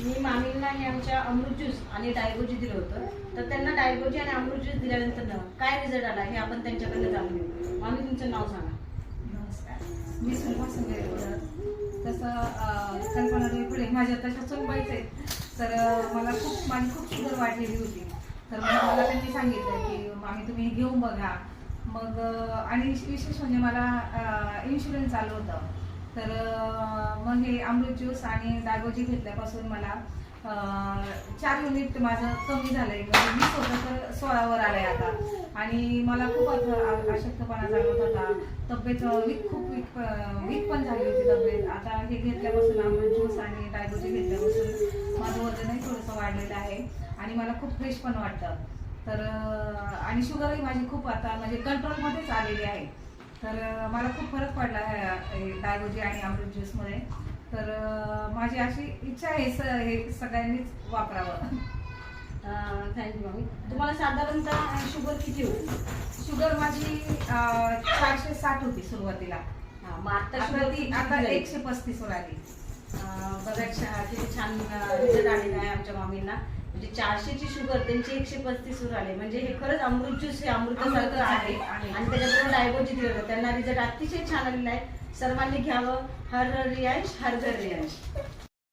मी मामींना हे आमच्या अमृत ज्यूस आणि डायगोजी दिलं होतं, तर त्यांना डायगोजी आणि अमृत ज्यूस दिल्यानंतर काय रिझल्ट आला हे आपण त्यांच्याकडनं जाणून घेऊ. मामी, तुमचं नाव सांगा. नमस्कार, मी सुलभा संजय बोलत. तसं कल्पना पुढे माझ्या तशा सुनबाईच आहेत. तर माझी खूप शुगर वाढलेली होती. तर मला त्यांनी सांगितलं की मामी तुम्ही घेऊन बघा. मग आणि विशेष म्हणजे मला इन्शुरन्स आलं होतं. तर मग हे अमृत ज्यूस आणि डायगोजी घेतल्यापासून मला 4 युनिट माझं कमी झालंय. म्हणजे मी स्वतः 16वर आलंय आता. आणि मला खूप अशक्तपणा जाणवत होता. तब्येत वीक पण झाली होती तब्येत. आता हे घेतल्यापासून अमृत ज्यूस आणि डायगोजी घेतल्यापासून माझं वजनही थोडंसं वाढलेलं आहे आणि मला खूप फ्रेश पण वाटतं. तर आणि शुगरही माझी खूप आता म्हणजे कंट्रोलमध्येच आलेली आहे. तर मला खूप फरक पडला डायगोजी आणि अमृत ज्यूसमध्ये. तर माझी अशी इच्छा आहे हे सगळ्यांनीच वापरावं. थँक्यू मामी. तुम्हाला साधारणतः शुगर किती होती? शुगर माझी 460 होती सुरुवातीला. मग आता आता 135 वर आली. बघा किती छान रिझल्ट आलेला आहे आमच्या मामींना. म्हणजे 400ची शुगर त्यांची 135 वर आले. म्हणजे हे खरंच अमृत ज्यूस हे अमृतासारखं आहे. आणि त्याच्याबरोबर डायगोजी दिलं होतं, त्यांना रिझल्ट अतिशय छान आलेला आहे. सर्वांनी घ्यावं. हर रियांश हर घर रियांश.